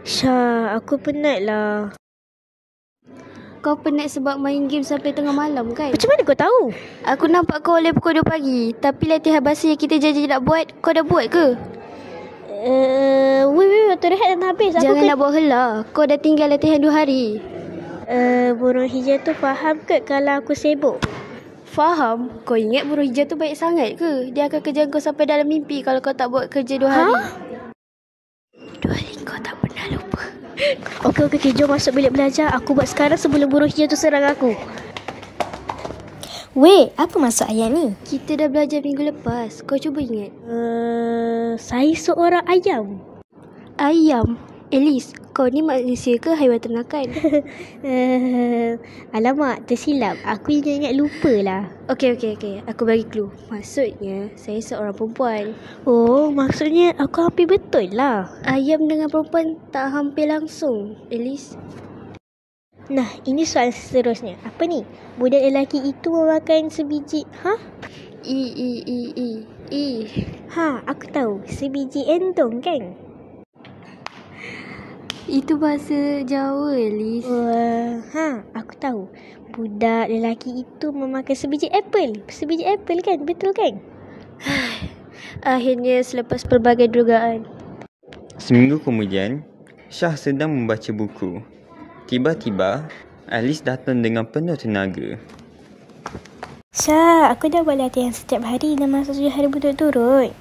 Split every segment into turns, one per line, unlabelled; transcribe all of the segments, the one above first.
Syah, aku penat lah.
Kau penat sebab main game sampai tengah malam kan?
Macam mana kau tahu?
Aku nampak kau oleh pukul 2 pagi. Tapi latihan bahasa yang kita janji nak buat, kau dah buat ke?
Wait, waktu rehat dah habis.
Jangan nak buat helah. Kau dah tinggal latihan 2 hari.
Burung hijau tu faham ke kalau aku sibuk?
Faham? Kau ingat burung hijau tu baik sangat ke? Dia akan kejar kau sampai dalam mimpi kalau kau tak buat kerja 2 hari. 2 hari kau tak pernah lupa.
Okey, jom masuk bilik belajar. Aku buat sekarang sebelum burung hijau tu serang aku.
Weh, apa maksud ayat ni?
Kita dah belajar minggu lepas. Kau cuba ingat.
Saya seorang ayam.
Ayam? Elise, kau ni manusia ke haiwan ternakan?
Alamak, tersilap. Aku ingat lupa lah.
Okey. Aku bagi clue. Maksudnya, saya seorang perempuan.
Oh, maksudnya aku hampir betul lah.
Ayam dengan perempuan tak hampir langsung, Elise.
Nah, ini soalan seterusnya. Apa ni? Budak lelaki itu memakan sebiji... Aku tahu. Sebiji entong kan?
Itu bahasa Jawa, Elise.
Aku tahu. Budak lelaki itu memakan sebiji apple. Sebiji apple kan? Betul kan?
Akhirnya selepas pelbagai dugaan.
Seminggu kemudian, Syah sedang membaca buku. Tiba-tiba, Alice datang dengan penuh tenaga.
Syah, aku dah buat latihan setiap hari dah masuk 7 hari berturut-turut.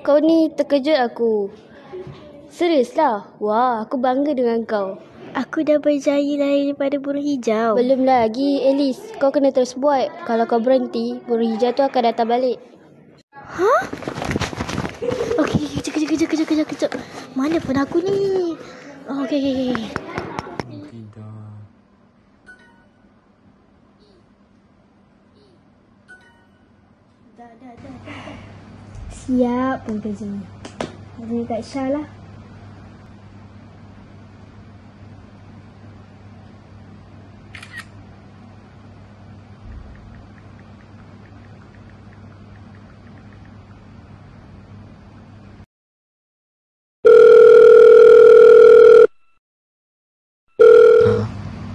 Kau ni terkejut aku. Serius lah? Wah, aku bangga dengan kau.
Aku dah berjaya lari daripada burung hijau.
Belum lagi, Elise. Kau kena terus buat. Kalau kau berhenti, burung hijau tu akan datang balik.
Okey, kejap. Mana pun aku ni? Okey. Dah. Siap pun kerja ni. Kerja kat Syah lah.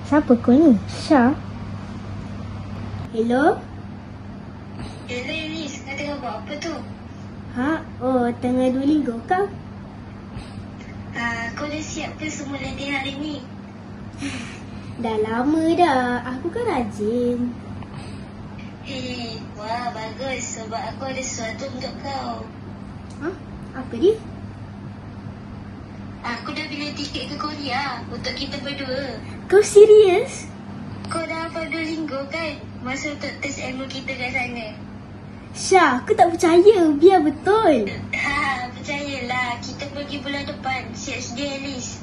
Siapa kau ni? Syah? Hello?
Hello Elise, kau tengah buat apa tu?
Tengah Duolingo kau?
Kau dah siap ke semua latihan hari ni?
Dah lama dah. Aku kan rajin.
Wah bagus sebab aku ada sesuatu untuk kau.
Apa dia?
Aku dah beli tiket ke Korea untuk kita berdua.
Kau serius?
Kau dah hafal Duolingo kan? Masa untuk test ilmu kita kat sana.
Syah, aku tak percaya. Biar betul.
Percayalah, kita pergi bulan depan. Siap sedia Alice?